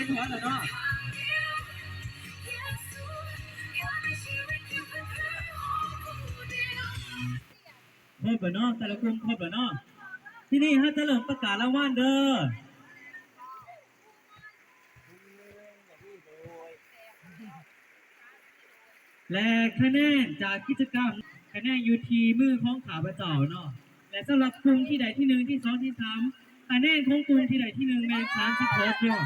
นหัวหน่อยเนาะครบแล้วเนาะแต่ละกลุ่มครบแล้วเนาะที่นี่ฮะจะเริ่มประกาศรางวัลเด้อและคะแนนจากกิจกรรมคะแนนอยู่ที่มือของข้าพเจ้าเนาะและสำหรับกลุ่มที่ใดที่หนึ่งที่สองที่สามคะแนนของกลุ่มที่ใดที่หนึ่งเป็น36เนาะ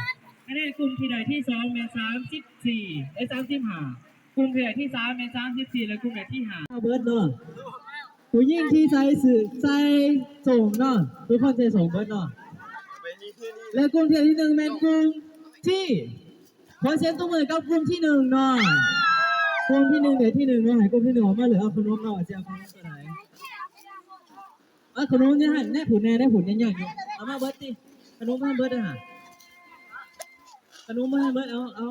คะแนนกลุ่มที่ใดที่สองเป็น3435กลุ่มที่ใดที่สามเป็น34และกลุ่มใดที่ห้าเบิร์ดเนาะผู้หญิงที่ใส่สื่อใส่ส่งเนาะทุกคนใส่ส่งเบิร์ดเนาะและกลุ่มที่หนึ่งเป็นกลุ่มที่ขอเสียงตัวมือกับกลุ่มที่หนึ่งเนาะกลุ่มที่หนึ่งเดี๋ยวที่หนึ่งเนาะหายกลุ่มที่หนึ่งออกมาเหลือเอาขนมเนาะจะเอาขนมตัวไหนขนมเนี่ยฮะแน่ผุนแน่ได้ผุนยังอยู่เอามาเบิร์ดดิขนมมาเบิร์ดฮะขนมมาเบิร์ดเอา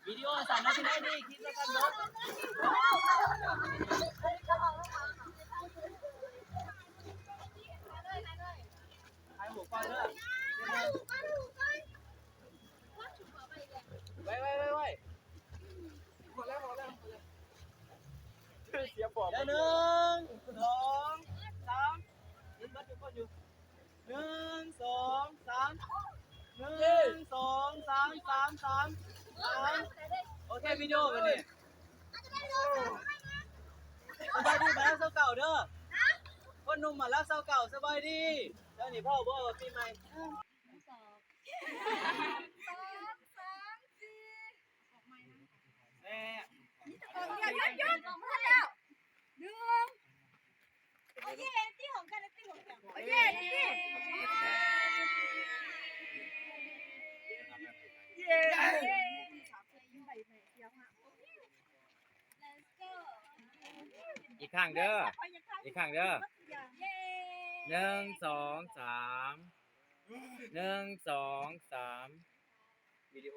วิดีโอสั่นนะที่ไหนดีคิดแล้วกันเนาะไอ้หมูก้อนเนอะไว้หมดแล้วเสียบอด1 2 3ยิ้มบัดอยู่ก่อนอยู่1 2 3 1 2 3 โอเควิดีโอกันนี่สบายดีมาแล้วเช้าเก่าเด้อคนหนุ่มมาแล้วเช้าเก่าสบายดีแล้วนี่พ่อบอกว่าปีใหม่อีกข้างเด้อ1 2 3 1 2 3วิดีโอ